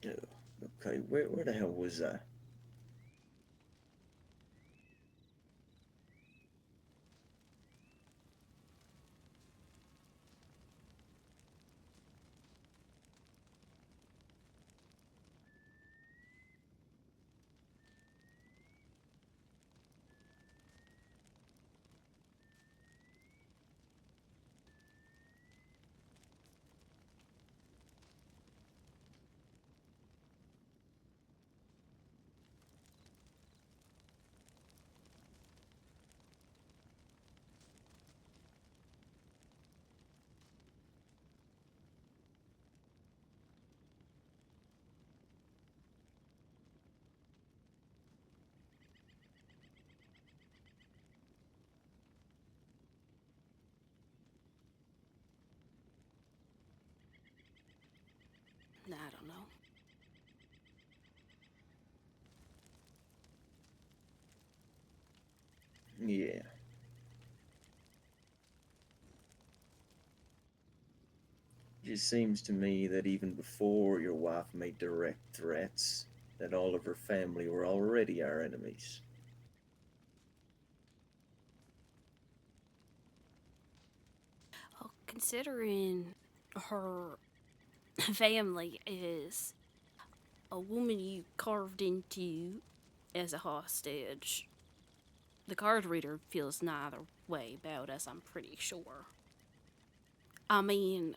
Okay, where the hell was I? I don't know. Yeah, it just seems to me that even before your wife made direct threats, that all of her family were already our enemies. Well, considering her family is a woman you carved into as a hostage, the card reader feels neither way about us, I'm pretty sure. I mean,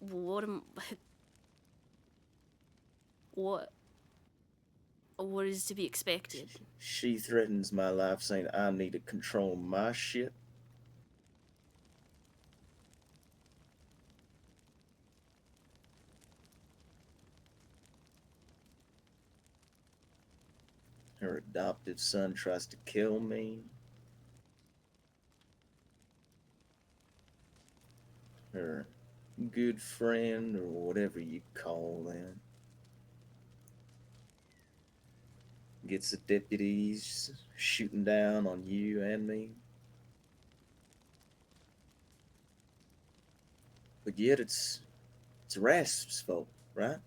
what am, what what is to be expected? She threatens my life, saying I need to control my shit. Her adoptive son tries to kill me. Her good friend, or whatever you call them, gets the deputies shooting down on you and me. But yet it's Rasp's fault, right?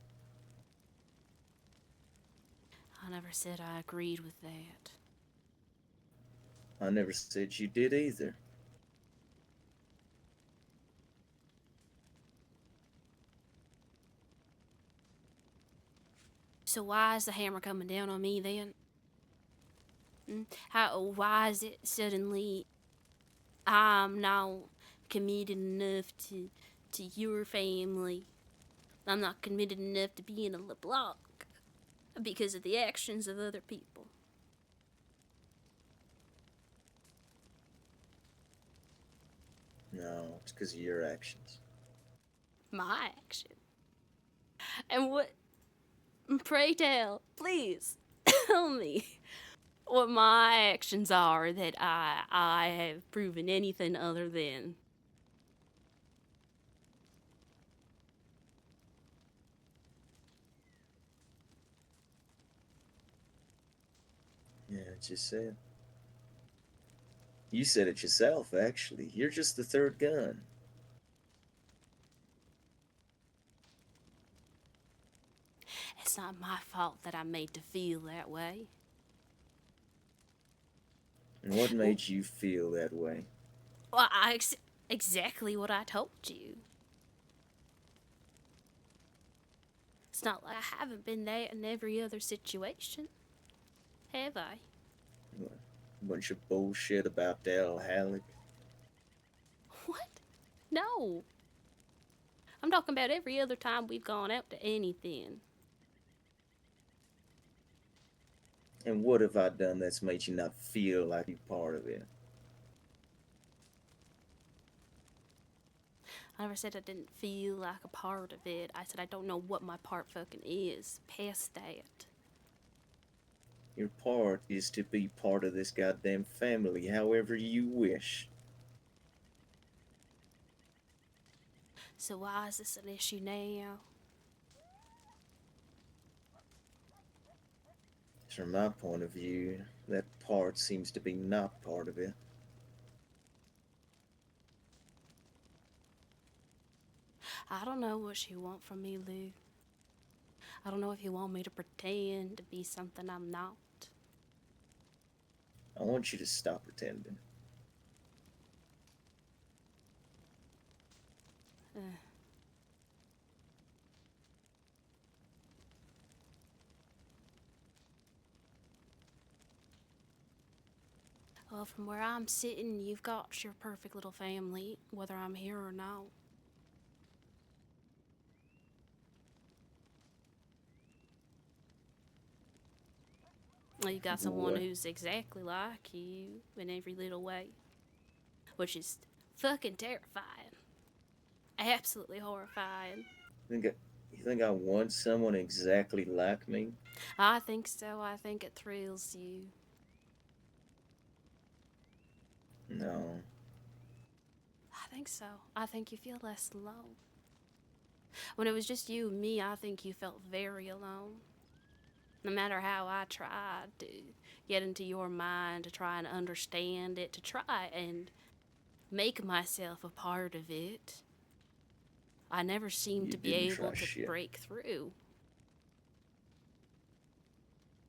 I never said I agreed with that. I never said you did either. So why is the hammer coming down on me then? How? Why is it suddenly I'm now committed enough to your family? I'm not committed enough to being a LeBlanc because of the actions of other people. No, it's because of your actions. My action. And what? Pray tell, please, tell me what my actions are that I have proven anything other than. Yeah, it's just said. You said it yourself, actually. You're just the third gun. It's not my fault that I'm made to feel that way. And what Well, made you feel that way? exactly what I told you. It's not like I haven't been there in every other situation, have I? A bunch of bullshit about Dale Halleck. What? No. I'm talking about every other time we've gone out to anything. And what have I done that's made you not feel like you're part of it? I never said I didn't feel like a part of it. I said I don't know what my part fucking is. Past that. Your part is to be part of this goddamn family however you wish. So why is this an issue now? From my point of view, that part seems to be not part of it. I don't know what you want from me, Lou. I don't know if you want me to pretend to be something I'm not. I want you to stop pretending. Uh, well, from where I'm sitting, you've got your perfect little family, whether I'm here or not. You got someone What? who's exactly like you in every little way, which is fucking terrifying. Absolutely horrifying. Think I, you think I want someone exactly like me? I think so. I think it thrills you. No. I think so. I think you feel less alone. When it was just you and me, I think you felt very alone. No matter how I tried to get into your mind, to try and understand it, to try and make myself a part of it, I never seemed You to be didn't able try to shit. break through.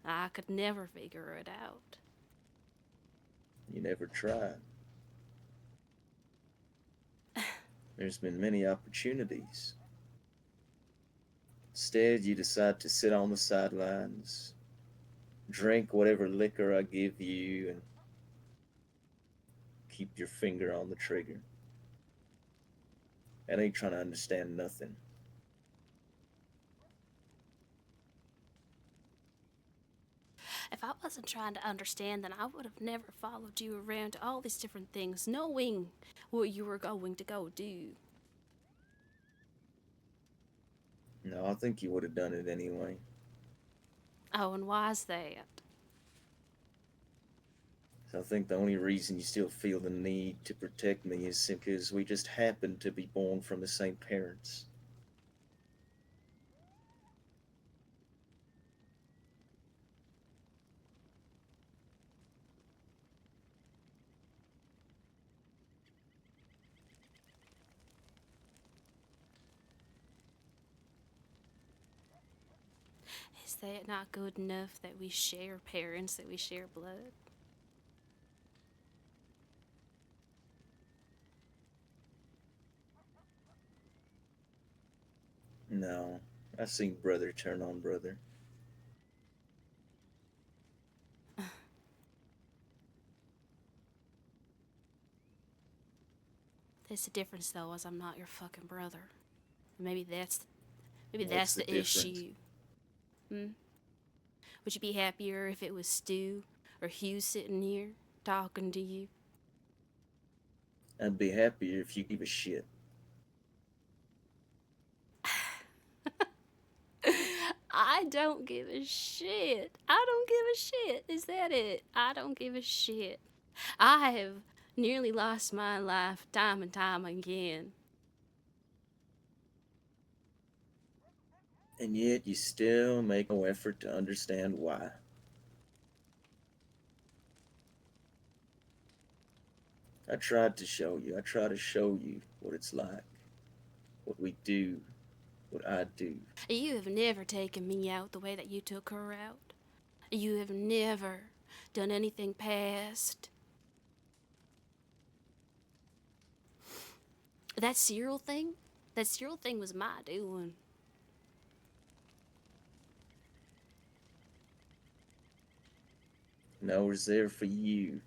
I could never figure it out. You never tried. There's been many opportunities. Instead, you decide to sit on the sidelines, drink whatever liquor I give you, and keep your finger on the trigger. And ain't trying to understand nothing. If I wasn't trying to understand, then I would have never followed you around to all these different things, knowing what you were going to go do. No, I think you would have done it anyway. Oh, and why's that? So I think the only reason you still feel the need to protect me is because we just happen to be born from the same parents. Is that not good enough that we share parents, that we share blood? No, I've seen brother turn on brother. There's a difference though, as I'm not your fucking brother. Maybe What's that's the the difference? issue. Hmm? Would you be happier if it was Stu or Hugh sitting here talking to you? I'd be happier if you give a shit. I don't give a shit. I don't give a shit. Is that it? I don't give a shit. I have nearly lost my life time and time again. And yet you still make no effort to understand why. I tried to show you. I try to show you what it's like, what we do, what I do. You have never taken me out the way that you took her out. You have never done anything past that Cyril thing. That Cyril thing was my doing. And I was there for you.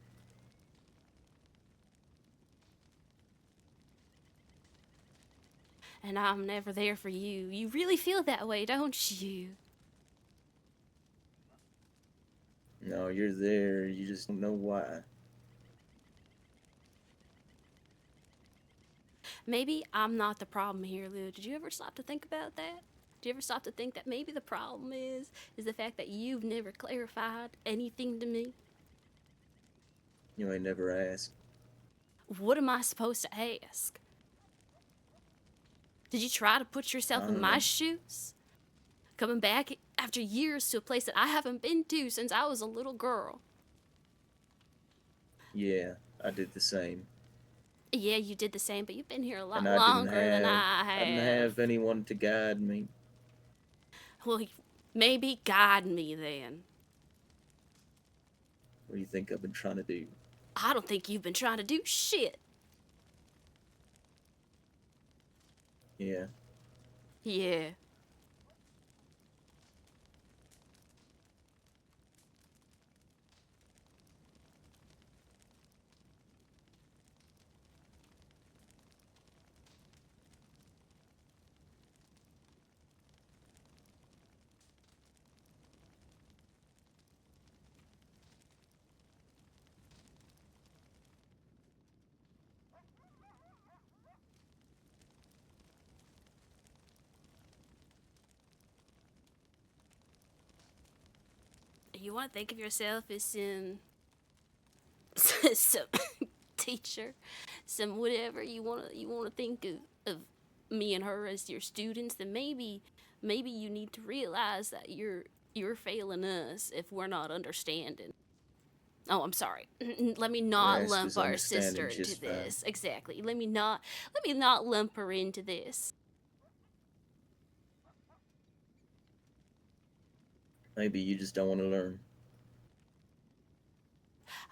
And I'm never there for you. You really feel that way, don't you? No, you're there. You just don't know why. Maybe I'm not the problem here, Lou. Did you ever stop to think about that? Did you ever stop to think that maybe the problem is the fact that you've never clarified anything to me? You ain't never asked. What am I supposed to ask? Did you try to put I yourself in don't my know. shoes? Coming back after years to a place that I haven't been to since I was a little girl. Yeah, I did the same. Yeah, you did the same, but you've been here a and lot longer than I I didn't have. have anyone to guide me. Well, maybe guide me then. What do you think I've been trying to do? I don't think you've been trying to do shit. Yeah, Yeah. You want to think of yourself as some teacher, some whatever you want to think of me and her as your students, then maybe you need to realize that you're failing us if we're not understanding. Oh, I'm sorry. Let me not rest lump is our understanding sister into just fine. this. Exactly. Let me not lump her into this. Maybe you just don't want to learn.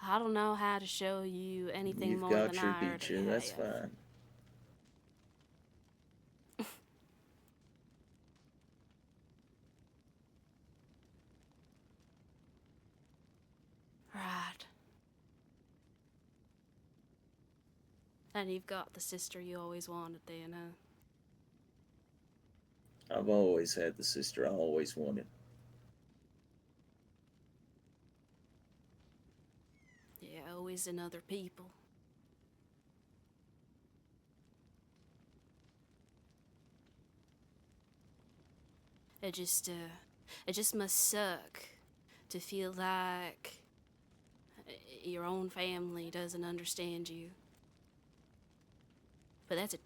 I don't know how to show you anything You've more than got your I already teacher, that's have. fine. Right. And you've got the sister you always wanted then, huh? I've always had the sister I always wanted. Yeah, always in other people. It just, it just must suck to feel like your own family doesn't understand you. But that's a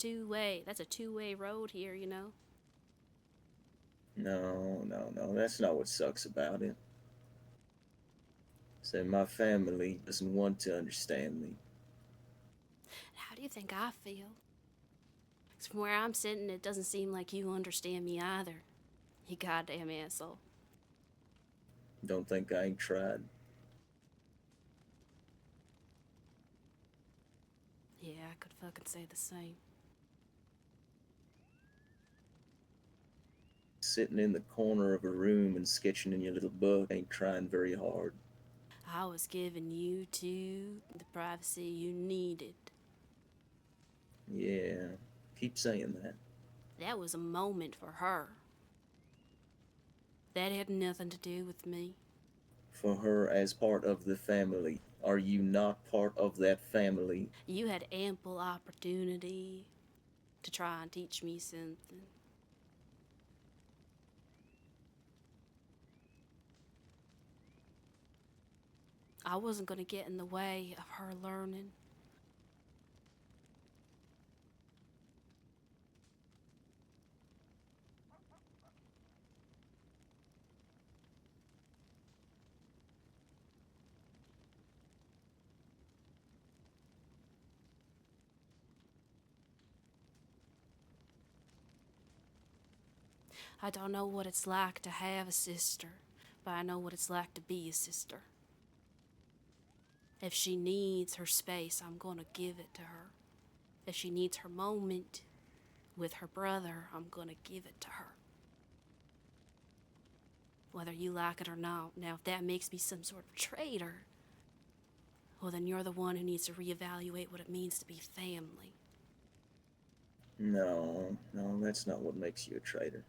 two-way road here, you know? No, no, no, that's not what sucks about it. Say my family doesn't want to understand me. How do you think I feel? 'Cause from where I'm sitting, it doesn't seem like you understand me either. You goddamn asshole. Don't think I ain't tried. Yeah, I could fucking say the same. Sitting in the corner of a room and sketching in your little book ain't trying very hard. I was giving you two the privacy you needed. Yeah, keep saying that. That was a moment for her. That had nothing to do with me. For her as part of the family. Are you not part of that family? You had ample opportunity to try and teach me something. I wasn't going to get in the way of her learning. I don't know what it's like to have a sister, but I know what it's like to be a sister. If she needs her space, I'm going to give it to her. If she needs her moment with her brother, I'm going to give it to her. Whether you like it or not. Now, if that makes me some sort of traitor, well, then you're the one who needs to reevaluate what it means to be family. No, no, that's not what makes you a traitor.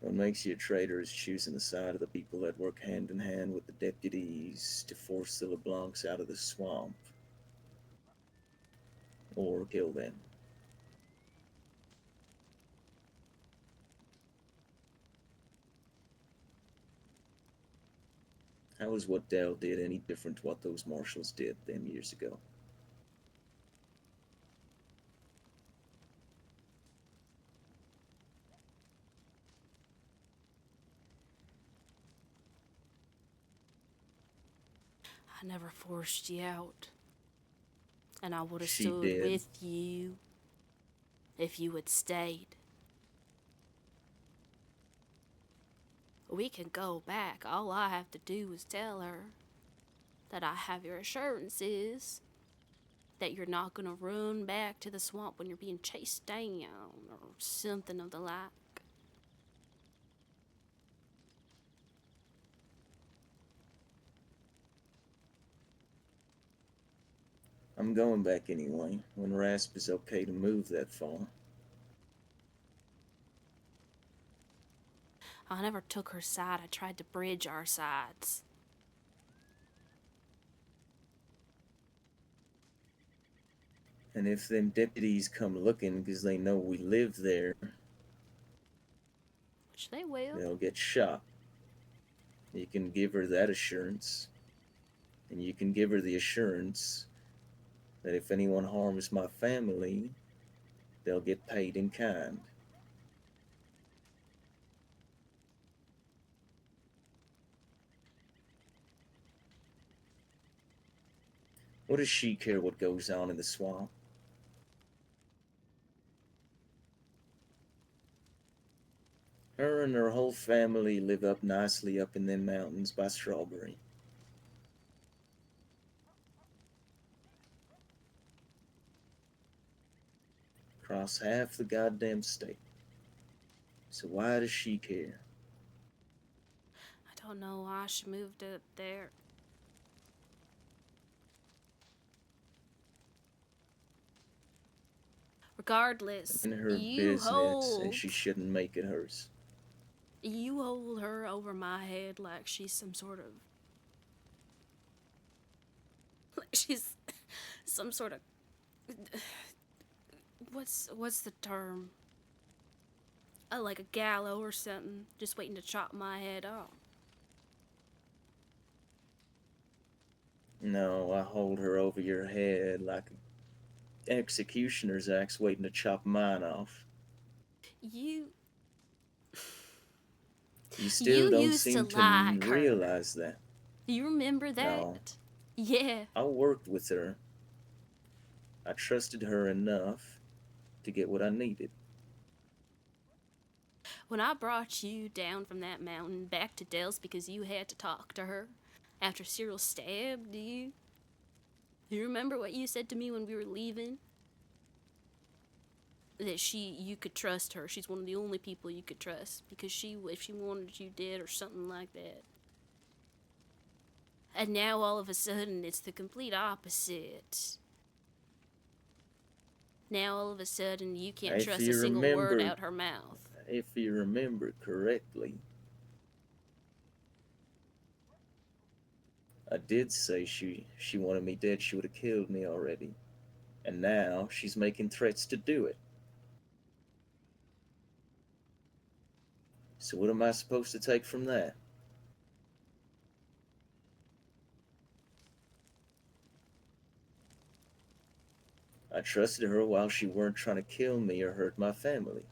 What makes you a traitor is choosing the side of the people that work hand in hand with the deputies to force the LeBlancs out of the swamp or kill them. How is what Dell did any different to what those marshals did them years ago? I never forced you out, and I would have She stood did. with you if you had stayed. We can go back. All I have to do is tell her that I have your assurances that you're not gonna run back to the swamp when you're being chased down or something of the like. I'm going back anyway, when Rasp is okay to move that far. I never took her side. I tried to bridge our sides. And if them deputies come looking because they know we live there, Which they will. they'll get shot. You can give her that assurance, and you can give her the assurance that if anyone harms my family, they'll get paid in kind. What does she care what goes on in the swamp? Her and her whole family live up nicely up in them mountains by Strawberry. Across half the goddamn state. So why does she care? I don't know why she moved up there. Regardless, In her business, and she shouldn't make it hers. you hold her over my head like she's some sort of like she's some sort of what's the term? Like a gallow or something, just waiting to chop my head off. No, I hold her over your head like an executioner's axe waiting to chop mine off. You You still you don't used to seem to like her. realize that. You remember No, that? Yeah. I worked with her. I trusted her enough to get what I needed. When I brought you down from that mountain back to Dell's because you had to talk to her after Cyril stabbed you, you remember what you said to me when we were leaving? That you could trust her. She's one of the only people you could trust because if she wanted you dead or something like that. And now all of a sudden it's the complete opposite. Now all of a sudden you can't If trust a you single word remember, out her mouth. if you remember correctly, I did say she wanted me dead. She would have killed me already. And now she's making threats to do it. So what am I supposed to take from that? I trusted her while she weren't trying to kill me or hurt my family.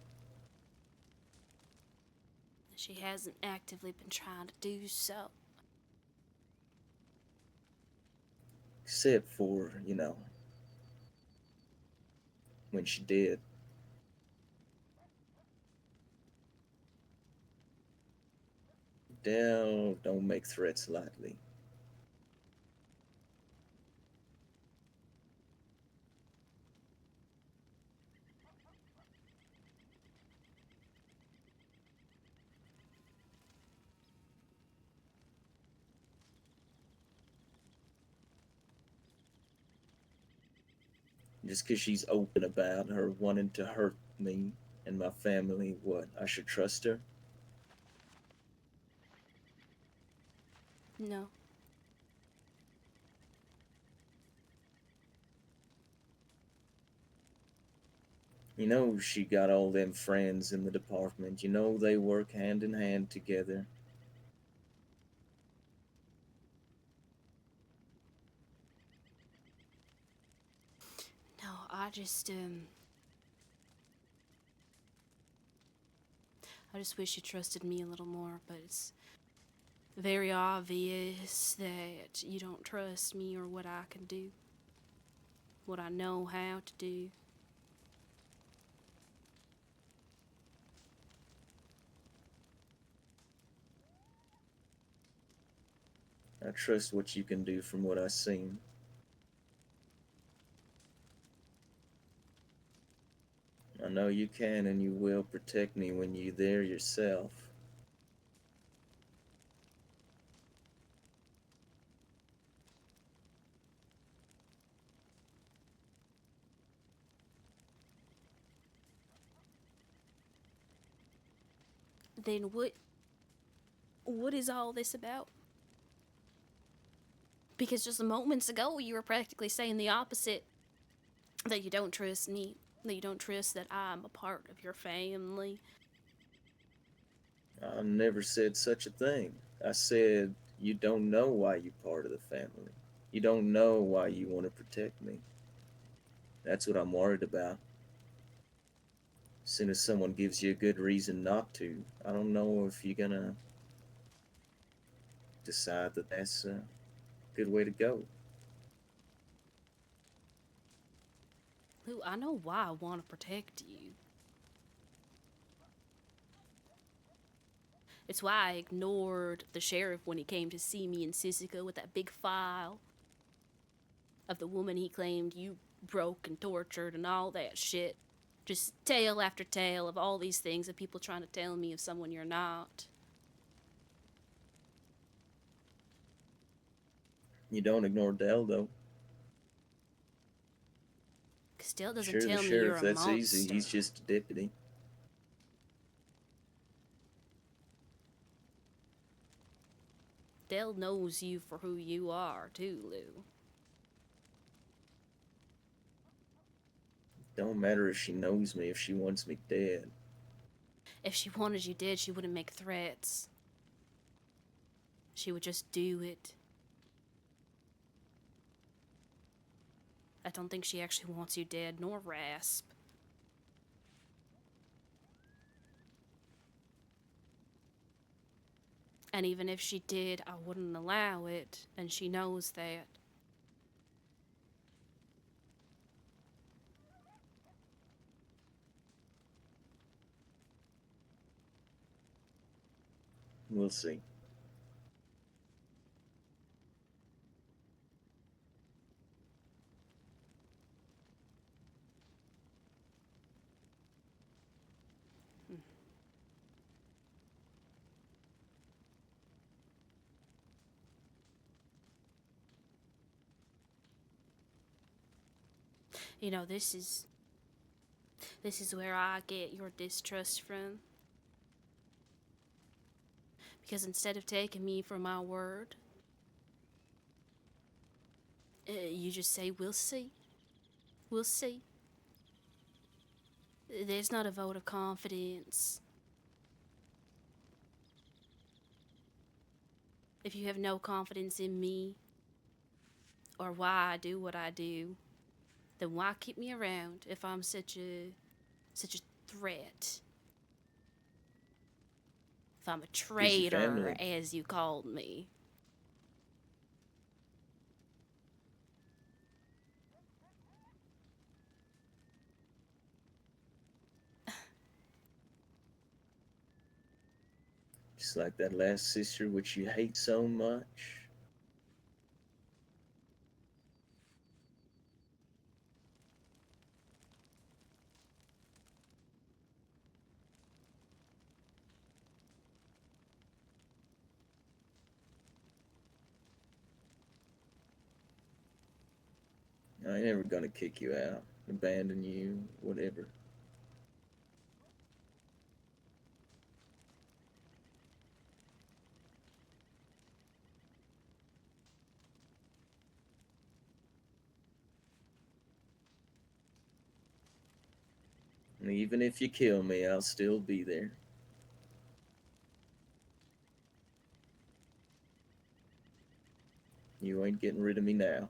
She hasn't actively been trying to do so. Except for, when she did. Dell don't make threats lightly. Just 'cause she's open about her wanting to hurt me and my family, what, I should trust her? No. You know she got all them friends in the department. You know they work hand in hand together. I just wish you trusted me a little more, but it's very obvious that you don't trust me or what I can do, what I know how to do. I trust what you can do from what I've seen. I know you can and you will protect me when you're there yourself. Then what is all this about? Because just moments ago you were practically saying the opposite, that you don't trust me, that you don't trust that I'm a part of your family. I never said such a thing. I said you don't know why you're part of the family. You don't know why you want to protect me. That's what I'm worried about. As soon as someone gives you a good reason not to, I don't know if you're gonna decide that that's a good way to go. Lou, I know why I want to protect you. It's why I ignored the sheriff when he came to see me in Sisica with that big file of the woman he claimed you broke and tortured and all that shit. Just tale after tale of all these things of people trying to tell me of someone you're not. You don't ignore Dell, though. Still doesn't Sure, the tell me you're sheriff, a that's easy. monster. He's just a deputy. Dell knows you for who you are, too, Lou. Don't matter if she knows me, if she wants me dead. If she wanted you dead, she wouldn't make threats. She would just do it. I don't think she actually wants you dead, nor Rasp. And even if she did, I wouldn't allow it, and she knows that. We'll see. You know, this is where I get your distrust from. Because instead of taking me for my word, you just say, we'll see. We'll see. There's not a vote of confidence. If you have no confidence in me or why I do what I do, then why keep me around if I'm such a threat? If I'm a Because your traitor, family. as you called me. Just like that last sister which you hate so much. I ain't never gonna kick you out, abandon you, whatever. And even if you kill me, I'll still be there. You ain't getting rid of me now.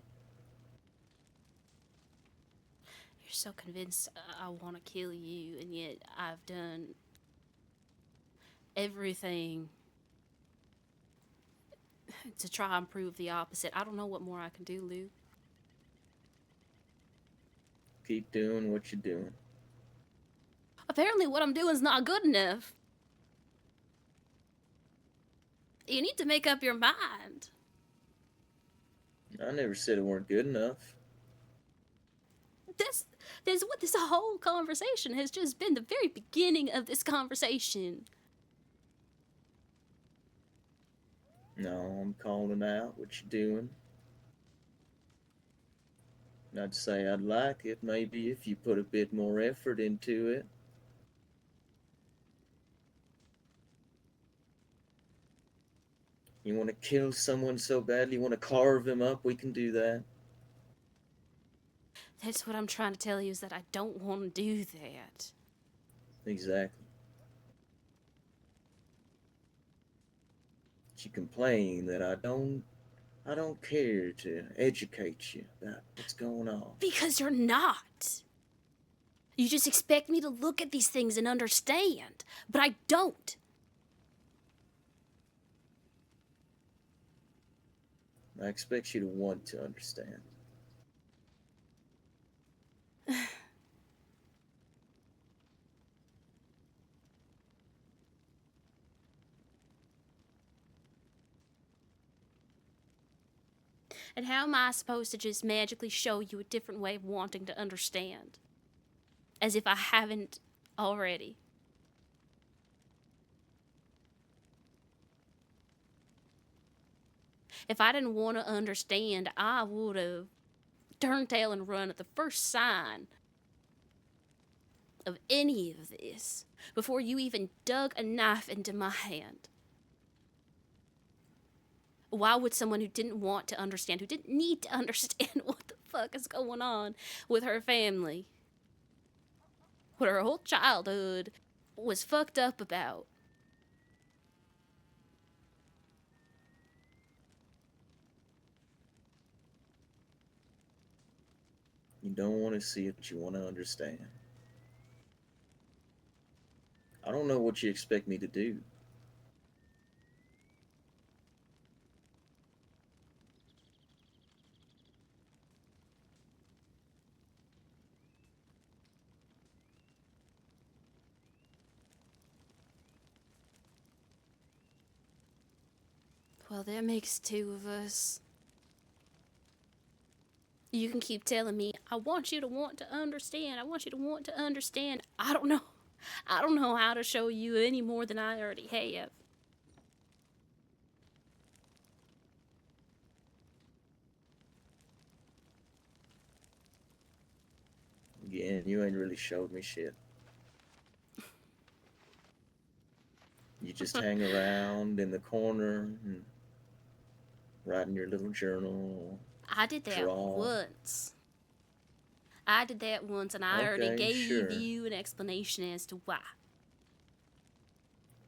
so convinced I want to kill you, and yet I've done everything to try and prove the opposite. I don't know what more I can do, Lou. Keep doing what you're doing. Apparently, what I'm doing is not good enough. You need to make up your mind. I never said it weren't good enough. This, this what this whole conversation has just been the very beginning of this conversation. No, I'm calling out what you're doing. And I'd say I'd like it maybe if you put a bit more effort into it. You want to kill someone so badly, you want to carve him up, we can do that. That's what I'm trying to tell you is that I don't want to do that. Exactly. But you complain that I don't care to educate you about what's going on. Because you're not. You just expect me to look at these things and understand, but I don't. I expect you to want to understand. And how am I supposed to just magically show you a different way of wanting to understand? As if I haven't already. If I didn't want to understand, I would have turned tail and run at the first sign of any of this before you even dug a knife into my hand. Why would someone who didn't want to understand, who didn't need to understand what the fuck is going on with her family, what her whole childhood was fucked up about? You don't want to see it, you want to understand. I don't know what you expect me to do. Well, that makes two of us. You can keep telling me, I want you to want to understand. I want you to want to understand. I don't know. I don't know how to show you any more than I already have. Again, you ain't really showed me shit. You just hang around in the corner and write in your little journal, I did that draw. once. I did that once, and I already Okay, gave sure. you an explanation as to why.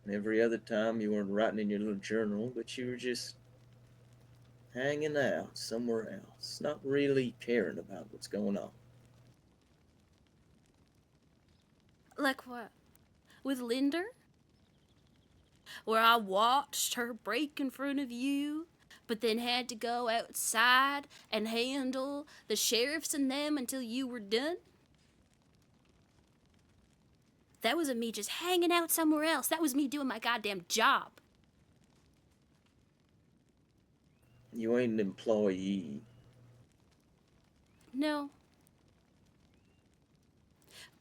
And every other time you weren't writing in your little journal, but you were just hanging out somewhere else, not really caring about what's going on. Like what? With Linder? Where I watched her break in front of you, but then had to go outside and handle the sheriffs and them until you were done? That wasn't me just hanging out somewhere else. That was me doing my goddamn job. You ain't an employee. No.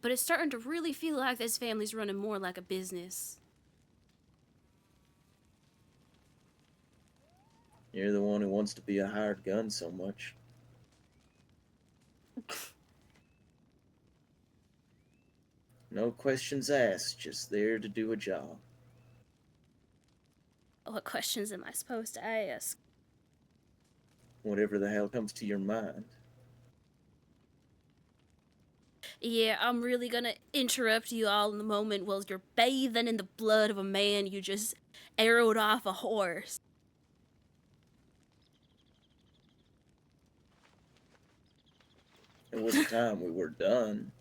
But it's starting to really feel like this family's running more like a business. You're the one who wants to be a hired gun so much. No questions asked, just there to do a job. What questions am I supposed to ask? Whatever the hell comes to your mind. Yeah, I'm really gonna interrupt you all in the moment while you're bathing in the blood of a man you just arrowed off a horse. There was a time we were done.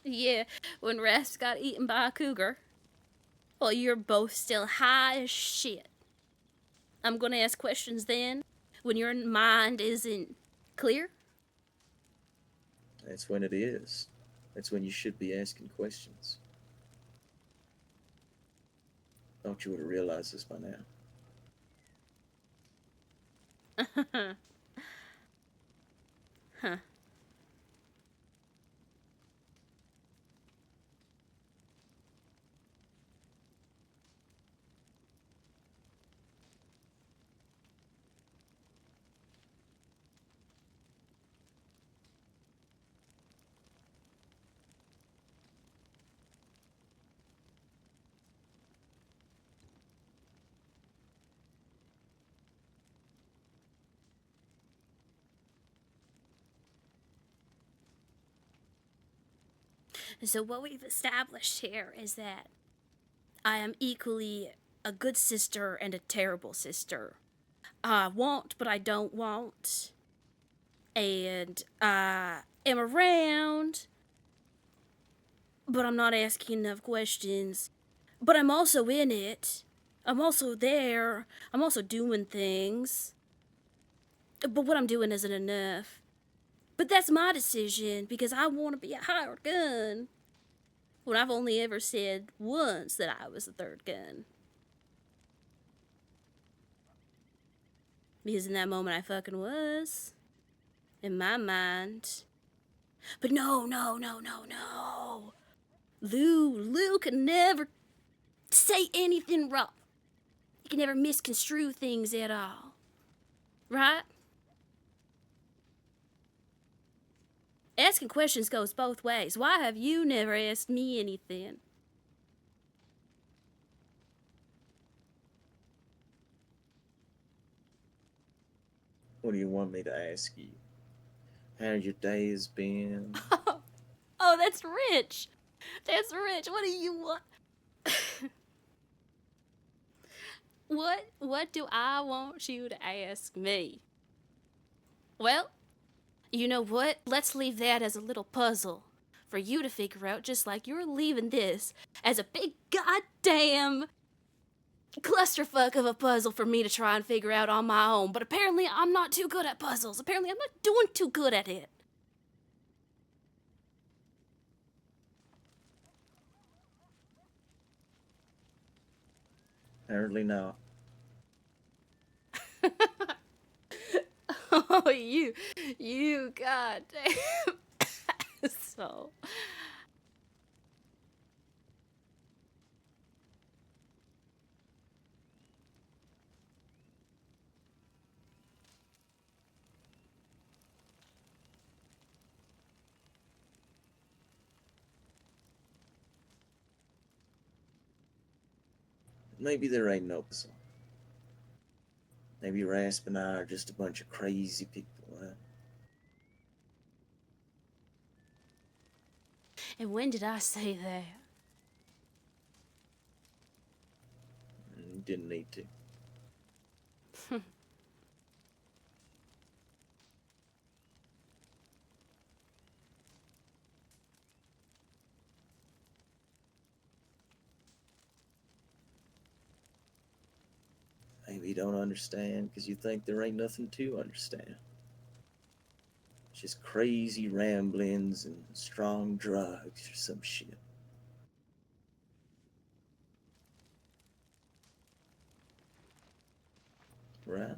Yeah, when Rasp got eaten by a cougar. Well, you're both still high as shit. I'm gonna ask questions then when your mind isn't clear. That's when it is. That's when you should be asking questions. Thought you would have realized this by now. Huh. So, what we've established here is that I am equally a good sister and a terrible sister. I want, but I don't want. And I am around, but I'm not asking enough questions. But I'm also in it. I'm also there. I'm also doing things. But what I'm doing isn't enough. But that's my decision because I want to be a hired gun. When I've only ever said once that I was the third gun. Because in that moment I fucking was. In my mind. But no, no, no, no, no. Lou can never say anything wrong. He can never misconstrue things at all. Right? Asking questions goes both ways. Why have you never asked me anything? What do you want me to ask you? How your days been? Oh, that's rich. That's rich. What do you want? What do I want you to ask me? Well, you know what? Let's leave that as a little puzzle for you to figure out, just like you're leaving this as a big goddamn clusterfuck of a puzzle for me to try and figure out on my own. But apparently, I'm not too good at puzzles. Apparently, I'm not doing too good at it. Apparently not. Oh, you goddamn. So, Maybe there ain't no puzzle. Maybe Rasp and I are just a bunch of crazy people, huh? and when did I say that? Didn't need to. Maybe you don't understand because you think there ain't nothing to understand. It's just crazy ramblings and strong drugs or some shit. Right?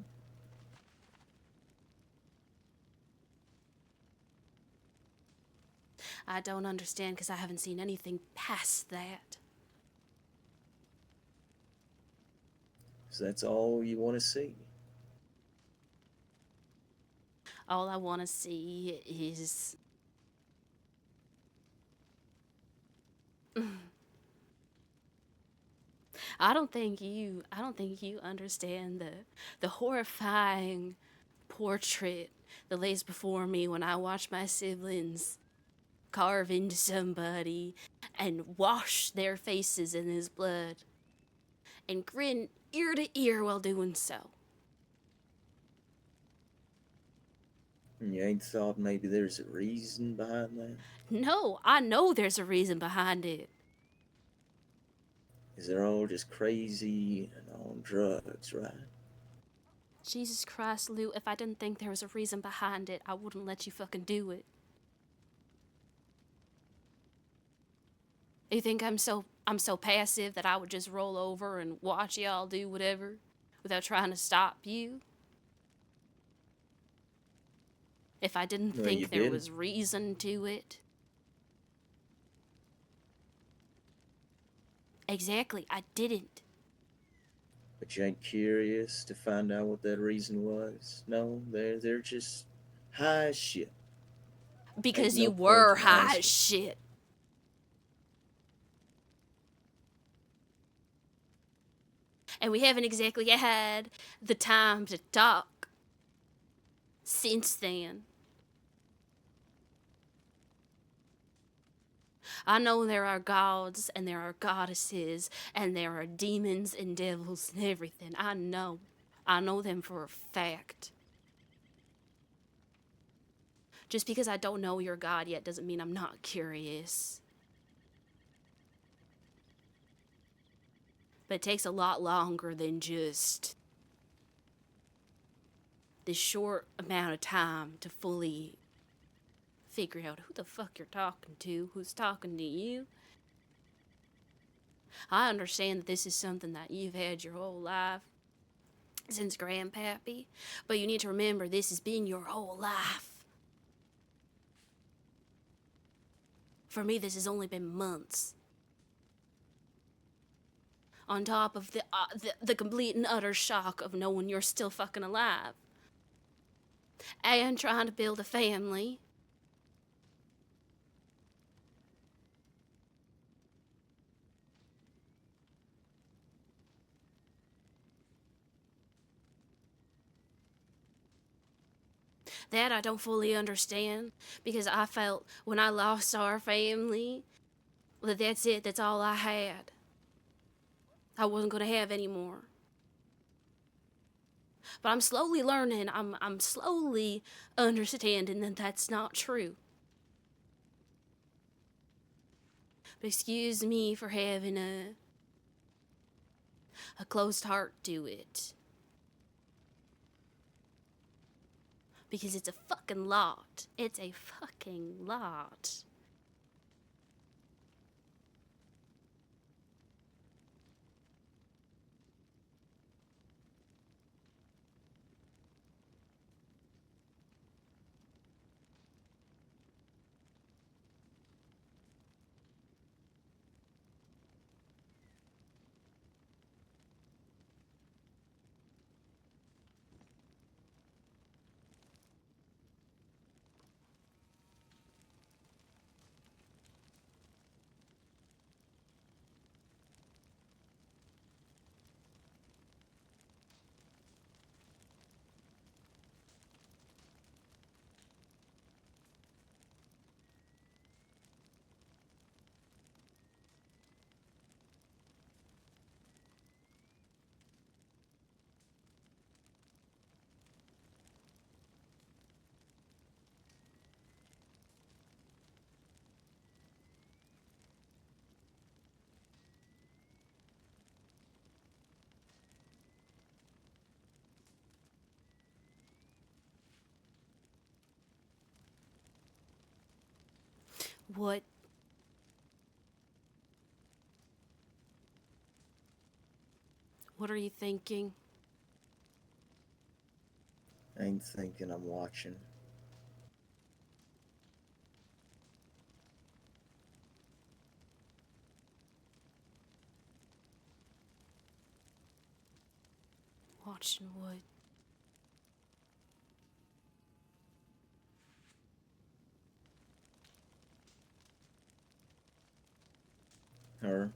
I don't understand because I haven't seen anything past that. So that's all you want to see. All I want to see is. I don't think you understand the horrifying portrait that lays before me when I watch my siblings carve into somebody and wash their faces in his blood and grin ear to ear while doing so. And you ain't thought maybe there's a reason behind that? No, I know there's a reason behind it. Is they're all just crazy and on drugs, right? Jesus Christ, Lou, if I didn't think there was a reason behind it, I wouldn't let you fucking do it. You think I'm so passive that I would just roll over and watch y'all do whatever without trying to stop you? If I didn't No, you think there didn't. was reason to it. Exactly, I didn't. But you ain't curious to find out what that reason was? No, they're just high as shit. Ain't Because you no point were in high as asking. shit. And we haven't exactly had the time to talk since then. I know there are gods and there are goddesses and there are demons and devils and everything. I know. I know them for a fact. Just because I don't know your God yet doesn't mean I'm not curious. But it takes a lot longer than just this short amount of time to fully figure out who the fuck you're talking to, who's talking to you. I understand that this is something that you've had your whole life since Grandpappy, but you need to remember this has been your whole life. For me, this has only been months. On top of the complete and utter shock of knowing you're still fucking alive. And trying to build a family. That I don't fully understand because I felt when I lost our family that that's it, that's all I had. I wasn't going to have any more. But I'm slowly learning, I'm slowly understanding that that's not true. But excuse me for having a closed heart to it. Because it's a fucking lot. It's a fucking lot. What what are you thinking? I ain't thinking, I'm watching. Watching what? Her.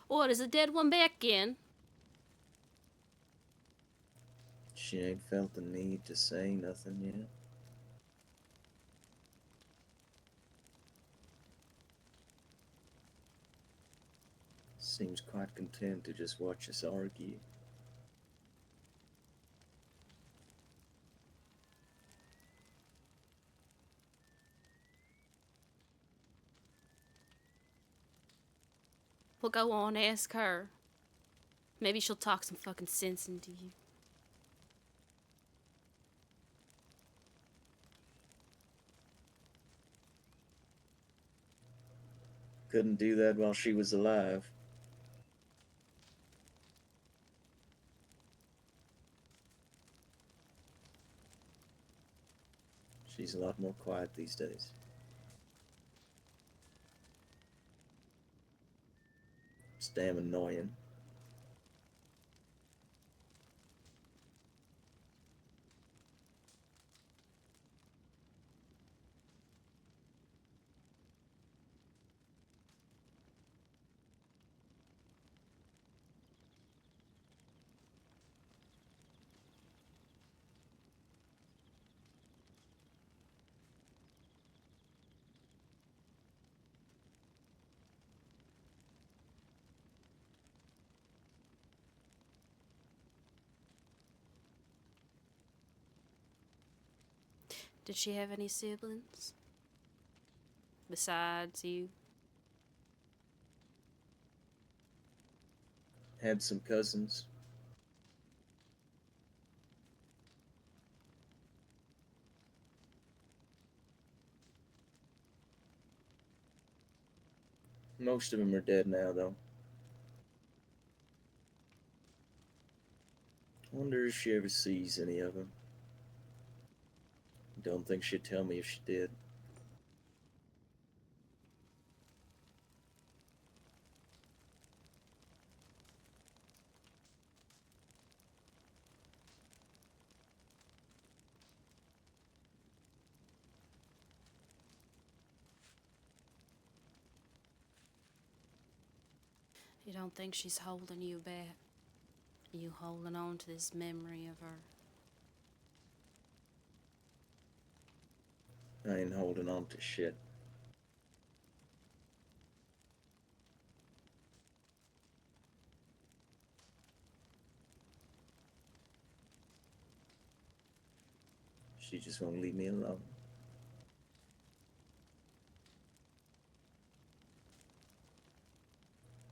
What, is the dead one back in? She ain't felt the need to say nothing yet. Seems quite content to just watch us argue. Well, go on, ask her. Maybe she'll talk some fucking sense into you. Couldn't do that while she was alive. She's a lot more quiet these days. It's damn annoying. Did she have any siblings? Besides you? Had some cousins. Most of them are dead now, though. Wonder if she ever sees any of them. Don't think she'd tell me if she did. You don't think she's holding you back? You holding on to this memory of her? I ain't holding on to shit. She just won't leave me alone.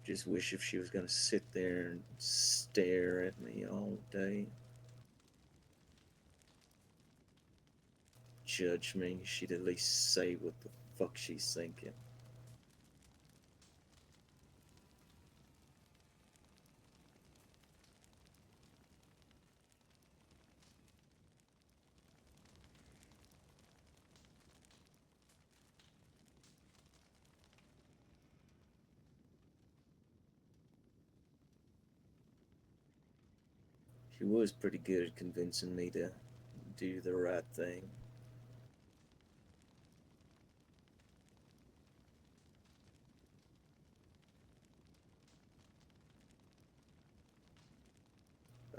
Just wish if she was gonna sit there and stare at me all day, judge me, she'd at least say what the fuck she's thinking. She was pretty good at convincing me to do the right thing.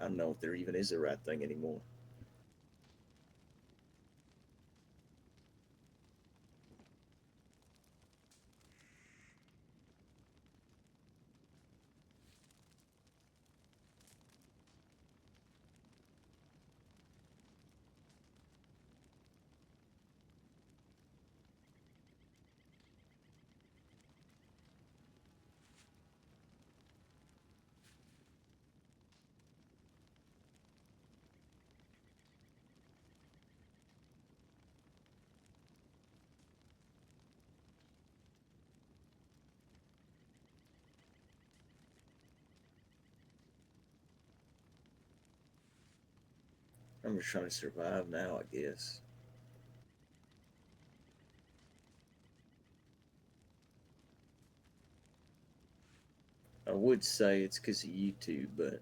I don't know if there even is a right thing anymore. I'm just trying to survive now, I guess. I would say it's because of YouTube, but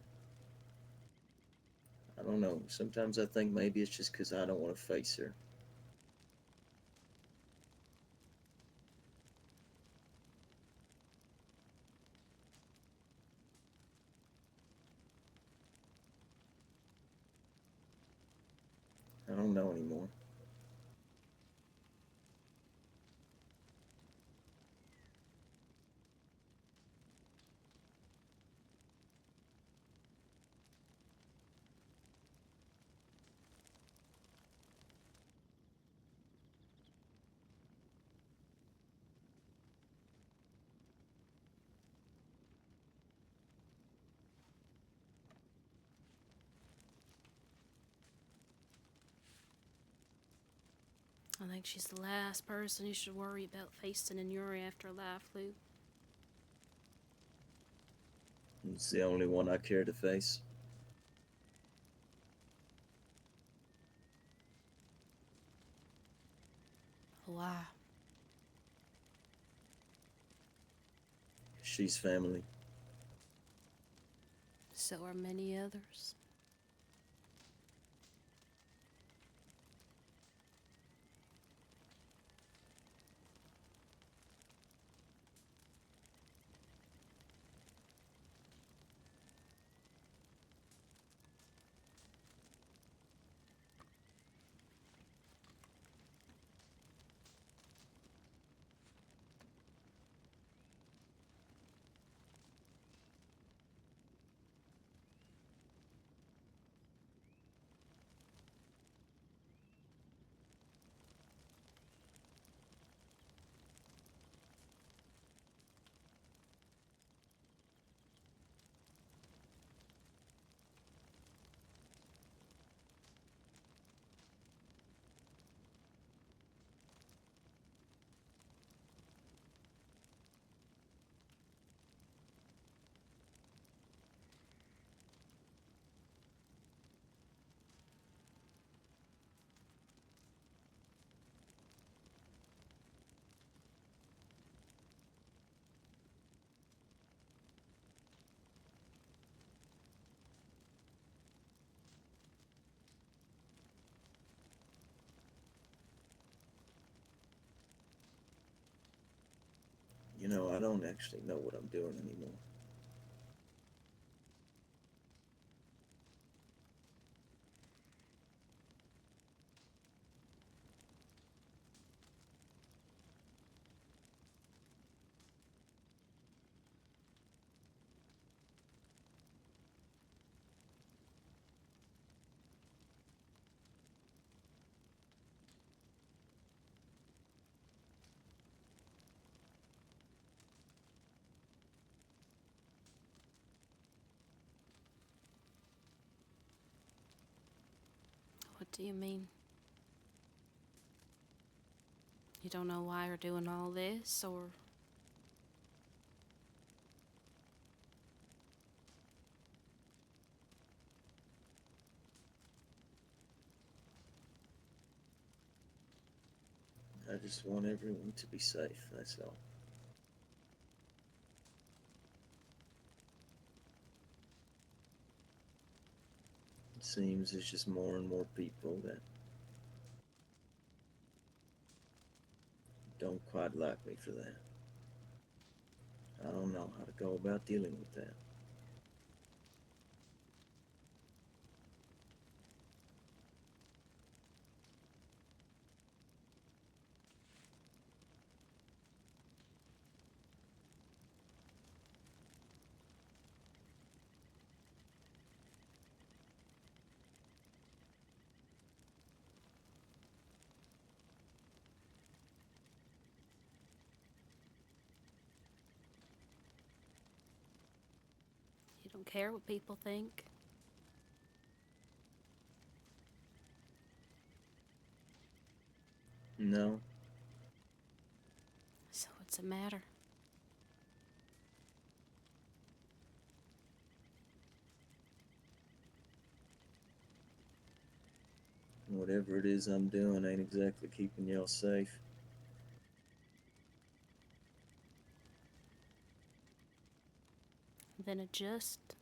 I don't know. Sometimes I think maybe it's just because I don't want to face her. I don't know anymore. I think she's the last person you should worry about facing in your afterlife, Luke. It's the only one I care to face. Why? She's family. So are many others. I don't actually know what I'm doing anymore. What do you mean? You don't know why you're doing all this, or I just want everyone to be safe, that's all. It seems there's just more and more people that don't quite like me for that. I don't know how to go about dealing with that. you don't care what people think. No, So what's the matter? whatever it is I'm doing ain't exactly keeping y'all safe. Then adjust.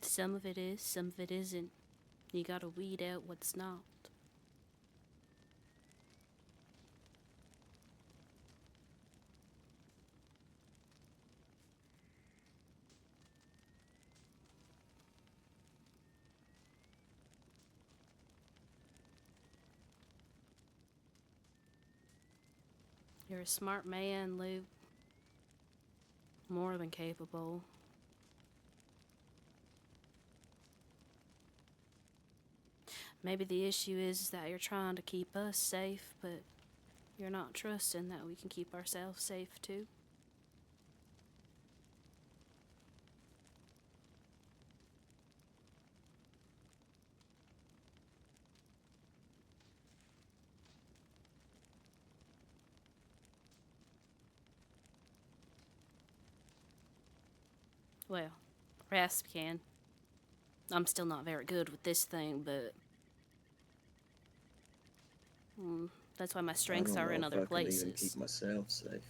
Some of it is, some of it isn't. You gotta weed out what's not. You're a smart man, Luke. More than capable. Maybe the issue is that you're trying to keep us safe, but you're not trusting that we can keep ourselves safe too. Well, Rasp can. I'm still not very good with this thing, but mm, that's why my I strengths don't are know in if other I can even keep places. myself safe.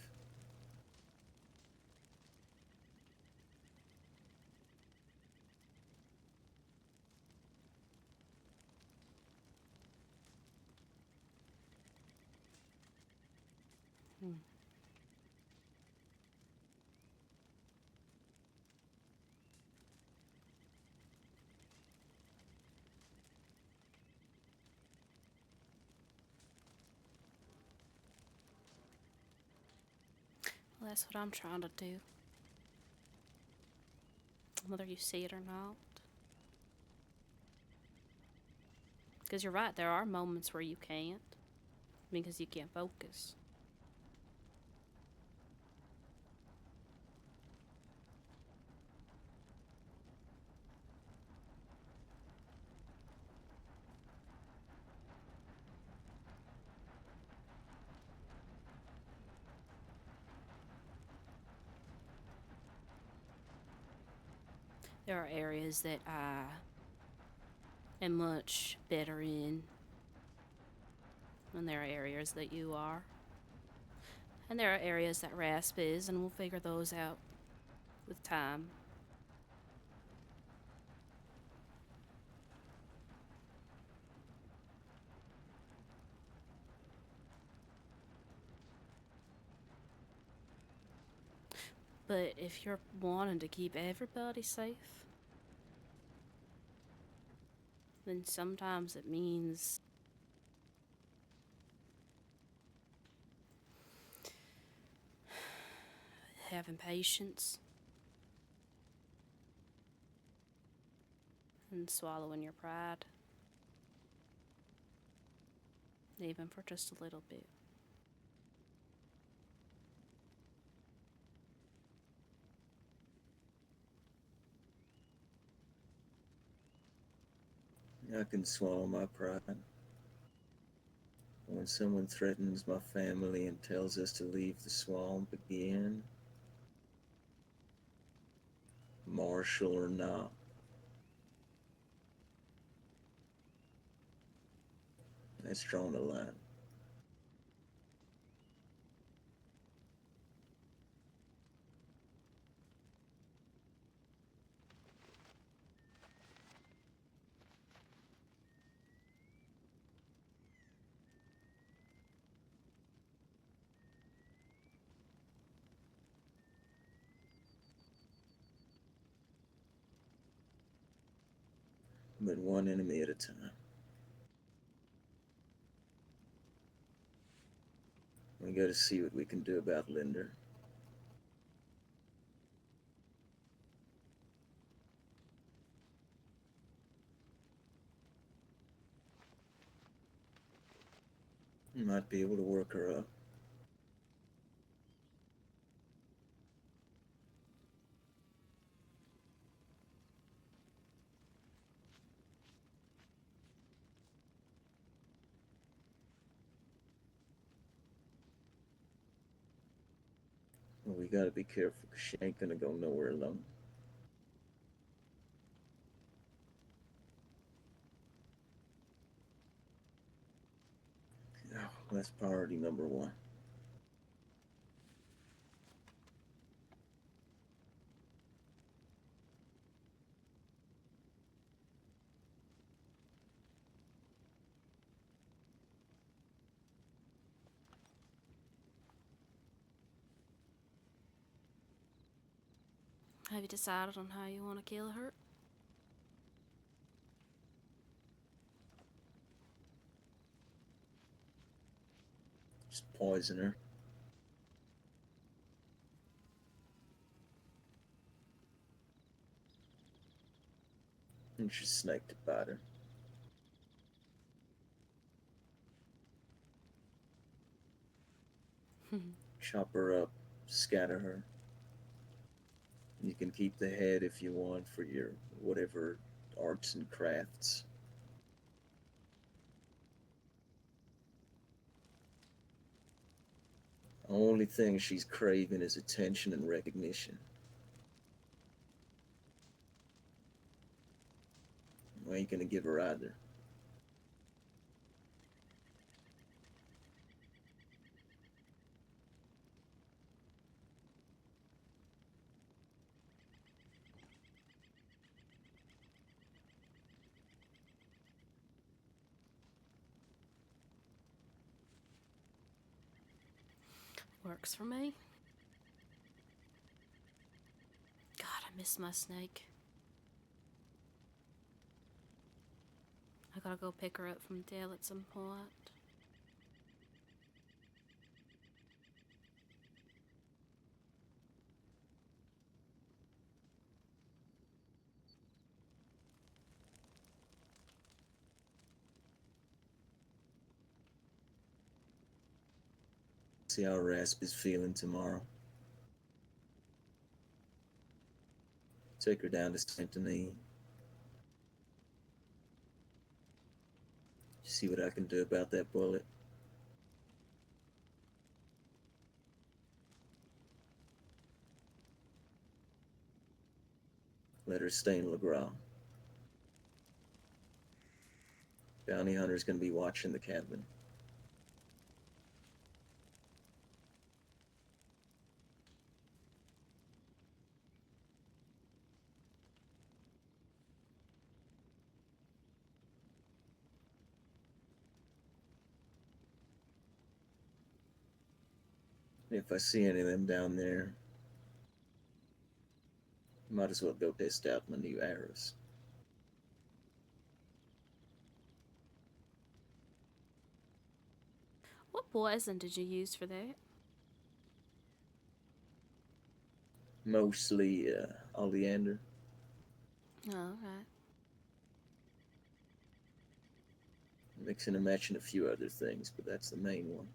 Hmm. Well, that's what I'm trying to do, whether you see it or not. Because you're right, there are moments where you can't, because you can't focus. There are areas that I am much better in, and there are areas that you are. And there are areas that Rasp is, and we'll figure those out with time. But if you're wanting to keep everybody safe, then sometimes it means having patience and swallowing your pride, even for just a little bit. I can swallow my pride. When someone threatens my family and tells us to leave the swamp again, martial or not, that's drawing a line. But one enemy at a time. We gotta see what we can do about Linder. We might be able to work her up. But we gotta be careful because she ain't gonna go nowhere alone. Oh, that's priority number one. Have you decided on how you want to kill her? Just poison her. and she snake to bite her. Chop her up, scatter her. You can keep the head if you want for your whatever arts and crafts. The only thing she's craving is attention and recognition. We ain't gonna give her either. Works for me. God, I miss my snake. I gotta go pick her up from Dale at some point. See how Rasp is feeling tomorrow. Take her down to Saint Denis. See what I can do about that bullet. Let her stay in LeGras. Bounty Hunter's gonna be watching the cabin. If I see any of them down there, might as well go test out my new arrows. What poison did you use for that? Mostly oleander. Oh, okay. Mixing and matching a few other things, but that's the main one.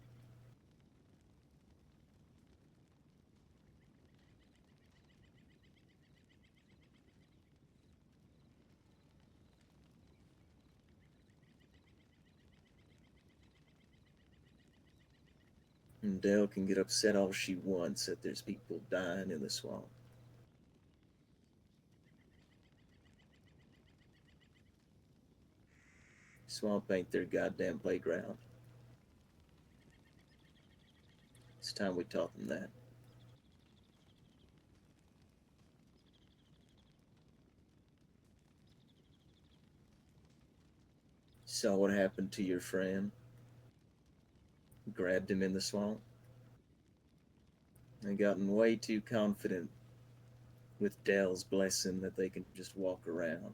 And Dell can get upset all she wants that there's people dying in the swamp. Swamp ain't their goddamn playground. It's time we taught them that. Saw what happened to your friend? Grabbed him in the swamp? They gotten way too confident with Dell's blessing that they can just walk around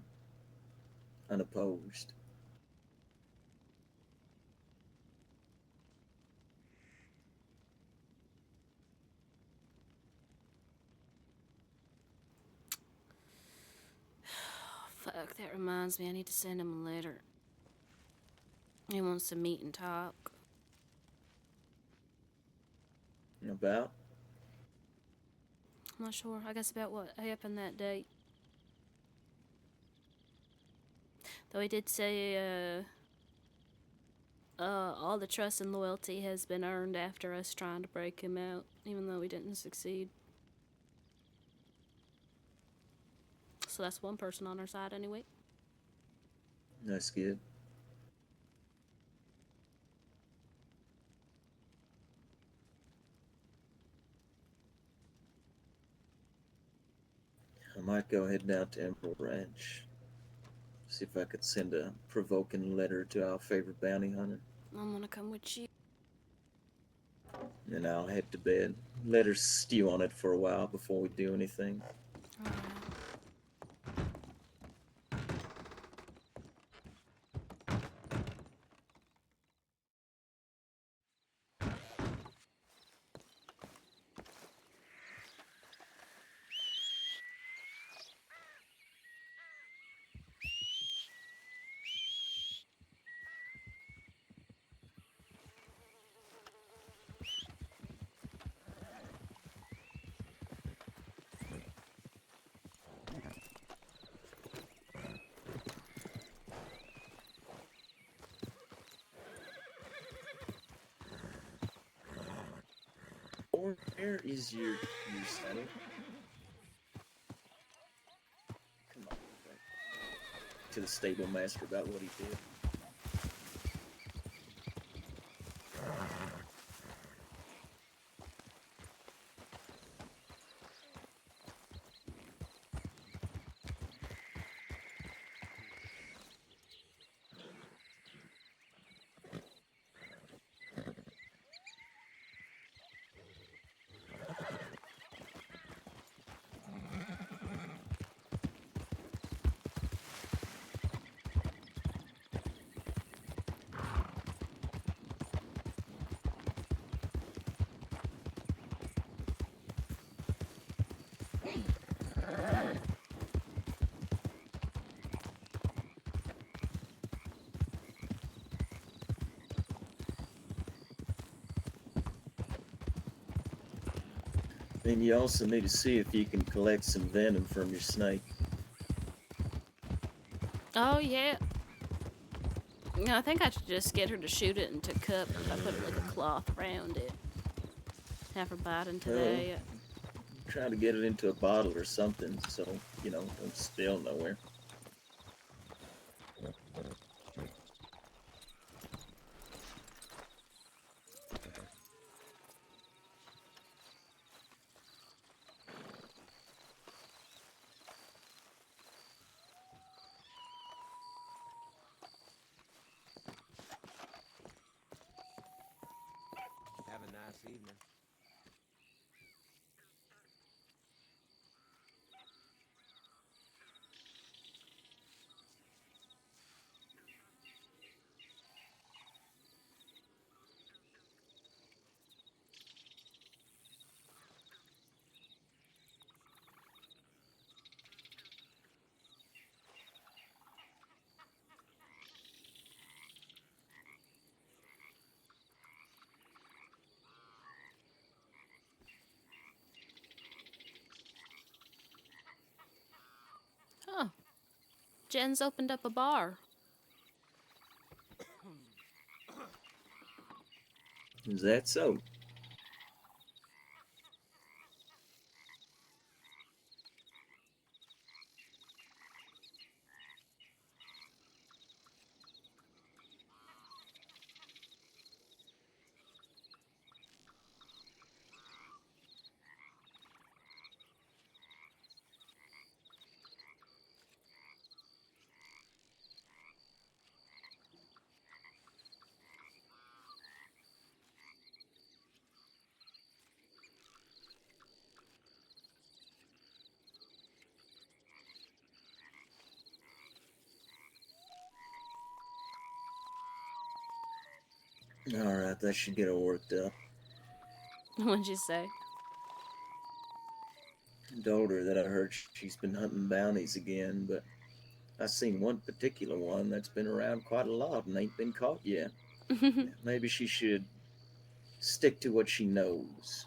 unopposed. Fuck, that reminds me, I need to send him a letter. He wants to meet and talk. About? I'm not sure. I guess about what happened that day. Though he did say, all the trust and loyalty has been earned after us trying to break him out, even though we didn't succeed. So that's one person on our side, anyway. That's good. I might go head down to Emerald Ranch. See if I could send a provoking letter to our favorite bounty hunter. I'm gonna come with you. And I'll head to bed. Let her stew on it for a while before we do anything. Alright. Where is your saddle? Come on, back to the stable master about what he did. And you also need to see if you can collect some venom from your snake. Oh, yeah. No, I think I should just get her to shoot it into a cup if I put like a cloth around it. Have her bite into Well, that. try to get it into a bottle or something so, don't spill nowhere. Have a nice evening. Oh, Jen's opened up a bar. Is that so? Alright, that should get her worked up. What'd you say? I told her that I heard she's been hunting bounties again, but I seen one particular one that's been around quite a lot and ain't been caught yet. Maybe she should stick to what she knows.